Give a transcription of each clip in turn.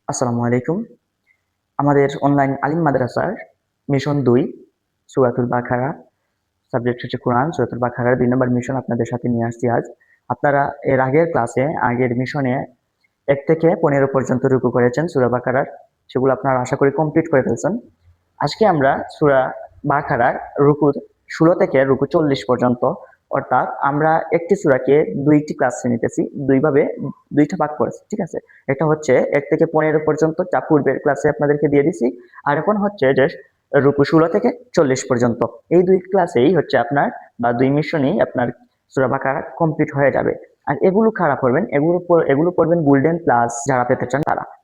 আসসালামু আলাইকুম। আমাদের অনলাইন আলিম মাদ্রাসার মিশন ২ সূরাতুল বাকারা, সাবজেক্ট হচ্ছে কোরআন, সূরাতুল বাকারার ২ নম্বর মিশন আপনাদের সাথে নিয়ে আসছি আজ। আপনারা এর আগের ক্লাসে, আগের মিশনে ১ থেকে ১৫ পর্যন্ত রুকু করেছেন সূরা বাকারার। সেগুলো আপনারা আশা করি কমপ্লিট করে ফেলছেন। আজকে আমরা সূরা বাকারার রুকুর ১৬ থেকে রুকু ৪০ পর্যন্ত, অর্থাৎ আমরা একটি সূরাকে ২টি ক্লাসে নিতেছি, ২ ভাবে ২টা ভাগ করেছি। ঠিক আছে? এটা হচ্ছে ১ থেকে ১৫ পর্যন্ত, যা পূর্বের ক্লাসে আপনাদেরকে দিয়ে দিছি। আর এখন হচ্ছে যে রুকু ১৬ থেকে ৪০ পর্যন্ত। এই ২ ক্লাসেই হচ্ছে আপনার, বা ২ মিশনেই আপনার সূরা বাকারা কমপ্লিট হয়ে যাবে। আর এগুলো কারা পড়বেন? এগুলো পড়বেন গোল্ডেন প্লাস যারা পেতে চান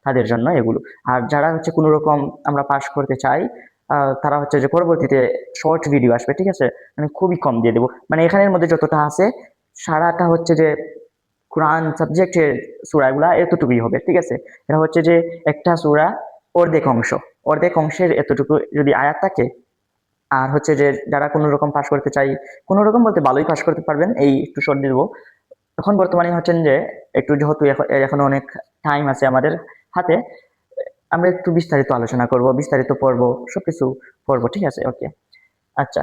তাদের জন্য এগুলো। আর যারা হচ্ছে কোনো রকম আমরা পাস করতে চাই, তারা হচ্ছে যে পরবর্তীতে শর্ট ভিডিও আসবে। ঠিক আছে? আমি খুবই কম দিয়ে দেবো, মানে এখানের মধ্যে যতটা আছে সারাটা হচ্ছে যে কোরআন সাবজেক্টের সূরাগুলা এতটুকুই হবে। ঠিক আছে? এটা হচ্ছে যে একটা সূরা অর্ধেক অংশের এতটুকু যদি আয়াত থাকে। আর হচ্ছে যে যারা কোনো রকম পাস করতে চাই, কোনো রকম বলতে ভালোই পাস করতে পারবেন, এই একটু শর্ট দিয়ে দেবো। এখন বর্তমানে হচ্ছেন যে একটু যেহেতু এখন অনেক টাইম আছে আমাদের হাতে, আমরা একটু বিস্তারিত আলোচনা করব, বিস্তারিত পড়বো, সবকিছু পড়বো। ঠিক আছে? ওকে। আচ্ছা,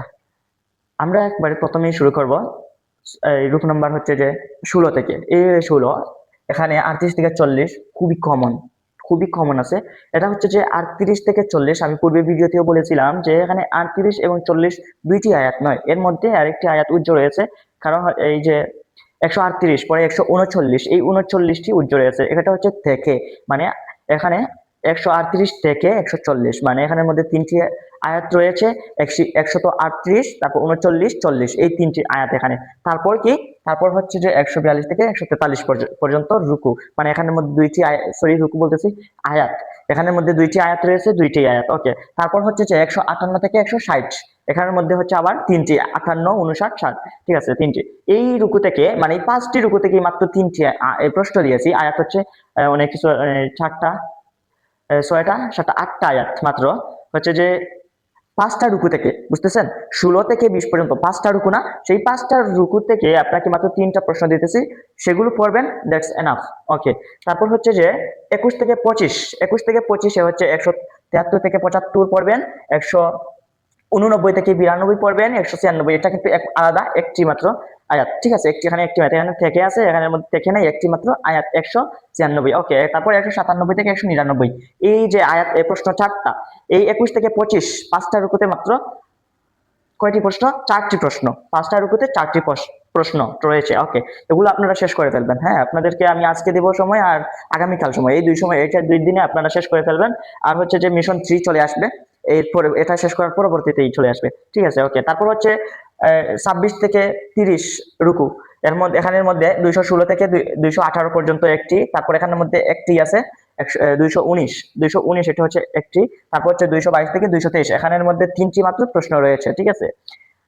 আমরা একবারে প্রথমেই শুরু করব। এই রুক নাম্বার হচ্ছে যে ১৬ থেকে। এই ১৬, এখানে ৩৮ থেকে ৪০ খুবই কমন আছে। এটা হচ্ছে যে ৩৮ থেকে ৪০, আমি পূর্বে ভিডিওতেও বলেছিলাম যে এখানে ৩৮ এবং ৪০ দুইটি আয়াত নয়, এর মধ্যে আরেকটি আয়াত উজ্জ্ব রয়েছে। কারণ এই যে ১৩৮ পরে ১৩৯, এই ৩৯টি উজ্জ্ব রয়েছে। এটা হচ্ছে থেকে, মানে এখানে ১৩৮ থেকে ১৪০, মানে এখানের মধ্যে ৩টি আয়াত রয়েছে। ১৩৮, তারপর ৩৯, ৪০, এই ৩টি আয়াত এখানে। তারপর কি? তারপর হচ্ছে যে ১৪২ থেকে ১৪৩ পর্যন্ত রুকু, মানে এখানের মধ্যে দুইটি রুকু বলতেছি, আয়াত। এখানের মধ্যে দুইটি আয়াত রয়েছে, দুইটি আয়াত। ওকে। তারপর হচ্ছে যে ১৫৮ থেকে ১৬০, এখানের মধ্যে হচ্ছে আবার ৩টি, ৫৮, ৫৯, ৬০। ঠিক আছে? ৩টি। এই রুকু থেকে, মানে এই ৫টি রুকু থেকে মাত্র ৩টি প্রশ্ন দিয়েছি। আয়াত হচ্ছে অনেক কিছু, ৪টা, ৬টা, ৭টা, ৮টা আয়াত মাত্র। হচ্ছে যে ৫টা রুকু থেকে, বুঝতেছেন? ১৬ থেকে ২০ পর্যন্ত ৫টা রুকু না, সেই ৫টা রুকু থেকে আপনাকে মাত্র ৩টা প্রশ্ন দিতেছি, সেগুলো পড়বেন, দ্যাটস এনাফ। ওকে। তারপর হচ্ছে যে ২১ থেকে ২৫, ২১ থেকে ২৫-এ হচ্ছে ১৭৩ থেকে ৭৫ পড়বেন, ১৮৯ থেকে ৯২ পড়বেন, ১৯৬, এটা কিন্তু আলাদা একটি মাত্র আয়াত। ঠিক আছে? এখানে একটি আয়াত, এখানে থেকে আছে, এখানের মধ্যে থেকে নেই, একটি মাত্র আয়াত, ১৯৬। ওকে। তারপর ১৯৭ থেকে ১৯৯, এই যে আয়াত, এই প্রশ্ন ৪টা। এই ২১ থেকে ২৫, ৫টা রুকুতে মাত্র কয়টি প্রশ্ন? ৪টি প্রশ্ন। ৫টা রুকুতে ৪টি প্রশ্ন রয়েছে। ওকে। এগুলো আপনারা শেষ করে ফেলবেন। হ্যাঁ, আপনাদেরকে আমি আজকে দেব সময়, আর আগামীকাল সময়, এই ২ সময়, এটা ২ দিনে আপনারা শেষ করে ফেলবেন। আর হচ্ছে যে মিশন ৩ চলে আসবে এরপরে, এটা শেষ করার পরবর্তীতেই চলে আসবে। ঠিক আছে? ওকে। তারপর হচ্ছে ২৬ থেকে ৩০ রুকু, এর মধ্যে, এখানের মধ্যে ২১৬ থেকে ২১৮ পর্যন্ত একটি, তারপর এখানের মধ্যে একটি আছে ২১৯, এটা হচ্ছে একটি, তারপর হচ্ছে ২২২ থেকে ২২৩, এখানের মধ্যে ৩টি মাত্র প্রশ্ন রয়েছে। ঠিক আছে?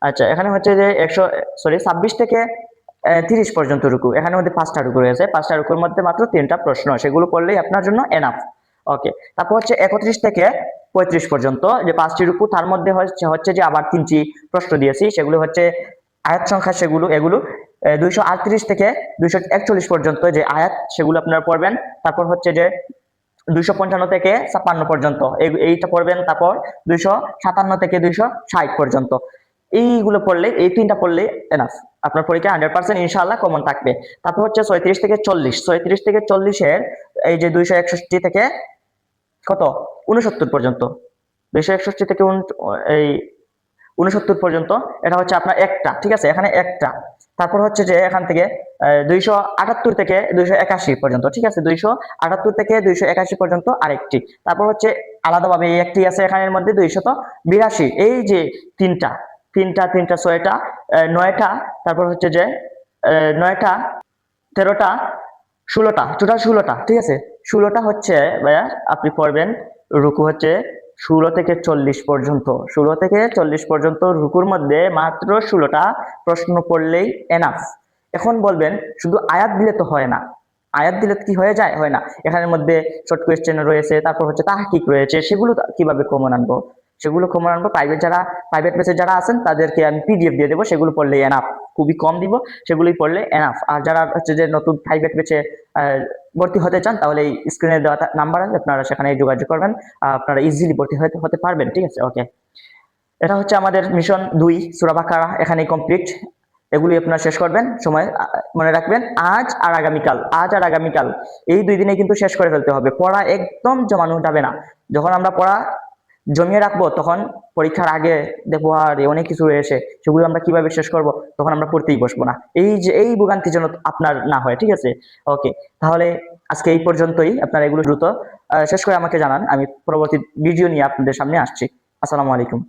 আচ্ছা, এখানে হচ্ছে যে ২৬ থেকে ৩০ পর্যন্ত রুকু, এখানের মধ্যে ৫টা রুকু রয়েছে। ৫টা রুকুর মধ্যে মাত্র ৩টা প্রশ্ন, সেগুলো পড়লেই আপনার জন্য এনাফ। ওকে। তারপর হচ্ছে ৩১ থেকে ৩৫ পর্যন্ত যে ৫টি রুকু, তার মধ্যে হচ্ছে যে আবার ৩টি প্রশ্ন দিয়েছি, সেগুলো হচ্ছে আয়াত সংখ্যা, এগুলো ২৩৮ থেকে ২৪১ পর্যন্ত যে আয়াত, সেগুলো আপনারা পড়বেন। তারপর হচ্ছে যে ২৫৫ থেকে ৫৬ পর্যন্ত এইটা পড়বেন। তারপর ২৫৭ থেকে ২৬০ পর্যন্ত, এইগুলো পড়লে, এই ৩টা পড়লে এনাফ, আপনার পরীক্ষা ১০০% ইনশাআল্লাহ কমন থাকবে। তারপর হচ্ছে ৩৬ থেকে ৪০, ৩৬ থেকে ৪০-এর এই যে ২৬১ থেকে কত, ৬৯ পর্যন্ত, ২৬১ থেকে এই ৬৯ পর্যন্ত, এটা হচ্ছে আপনার একটা। ঠিক আছে? এখানে একটা। তারপর হচ্ছে যে এখান থেকে ২৭৮ থেকে ২৮১ পর্যন্ত। ঠিক আছে? ২৭৮ থেকে ২৮১ পর্যন্ত আরেকটি। তারপর হচ্ছে আলাদাভাবে এই একটি আছে এখানের মধ্যে ২৮২, এই যে তিনটা, ৬টা, ৯টা, তারপর হচ্ছে যে ৯টা, ১৩টা, ১৬টা, টোটাল ১৬টা। ঠিক আছে? ১৬টা হচ্ছে ভাইয়া আপনি পড়বেন। রুকু হচ্ছে ১৬ থেকে ৪০ পর্যন্ত, ১৬ থেকে ৪০ পর্যন্ত রুকুর মধ্যে মাত্র ১৬টা প্রশ্ন পড়লেই এনাফ। এখন বলবেন শুধু আয়াত দিলে তো হয় না, আয়াত দিলে কি হয়ে যায়? হয় না। এখানের মধ্যে শর্ট কোয়েশ্চেন রয়েছে, তারপর হচ্ছে তাহকিক রয়েছে, সেগুলো কিভাবে কমন আনবো? সেগুলো কমন আনবো, প্রাইভেট ব্যাচে যারা আছেন তাদেরকে আমি পিডিএফ দিয়ে দেবো, সেগুলো পড়লেই এনাফ। খুবই কম দিব, সেগুলোই পড়লে এনাফ। আর যারা হচ্ছে যে নতুন প্রাইভেট ব্যাচে ভর্তি হতে চান তাহলে এই স্ক্রিনে দেওয়া নাম্বার আছে, আপনারা সেখানে যোগাযোগ করবেন, আপনারা ইজিলি ভর্তি হতে পারবেন। ঠিক আছে, ওকে। এটা হচ্ছে আমাদের মিশন 2 সূরা বাকারা এখানেই কমপ্লিট। এগুলি আপনারা শেষ করবেন সময়, মনে রাখবেন আজ আর আগামীকাল এই 2 দিনে কিন্তু শেষ করে ফেলতে হবে। পড়া একদম জমানো যাবে না। যখন আমরা পড়া জমিয়ে রাখবো তখন পরীক্ষার আগে দেখবো আর অনেক কিছু রয়েছে, সেগুলো আমরা কিভাবে শেষ করব, তখন আমরা পড়তেই বসবো না। এই ভোগান্তি যেন আপনার না হয়। ঠিক আছে, ওকে। তাহলে আজকে এই পর্যন্তই। আপনারা এগুলো দ্রুত শেষ করে আমাকে জানান, আমি পরবর্তী ভিডিও নিয়ে আপনাদের সামনে আসছি। আসসালামু আলাইকুম।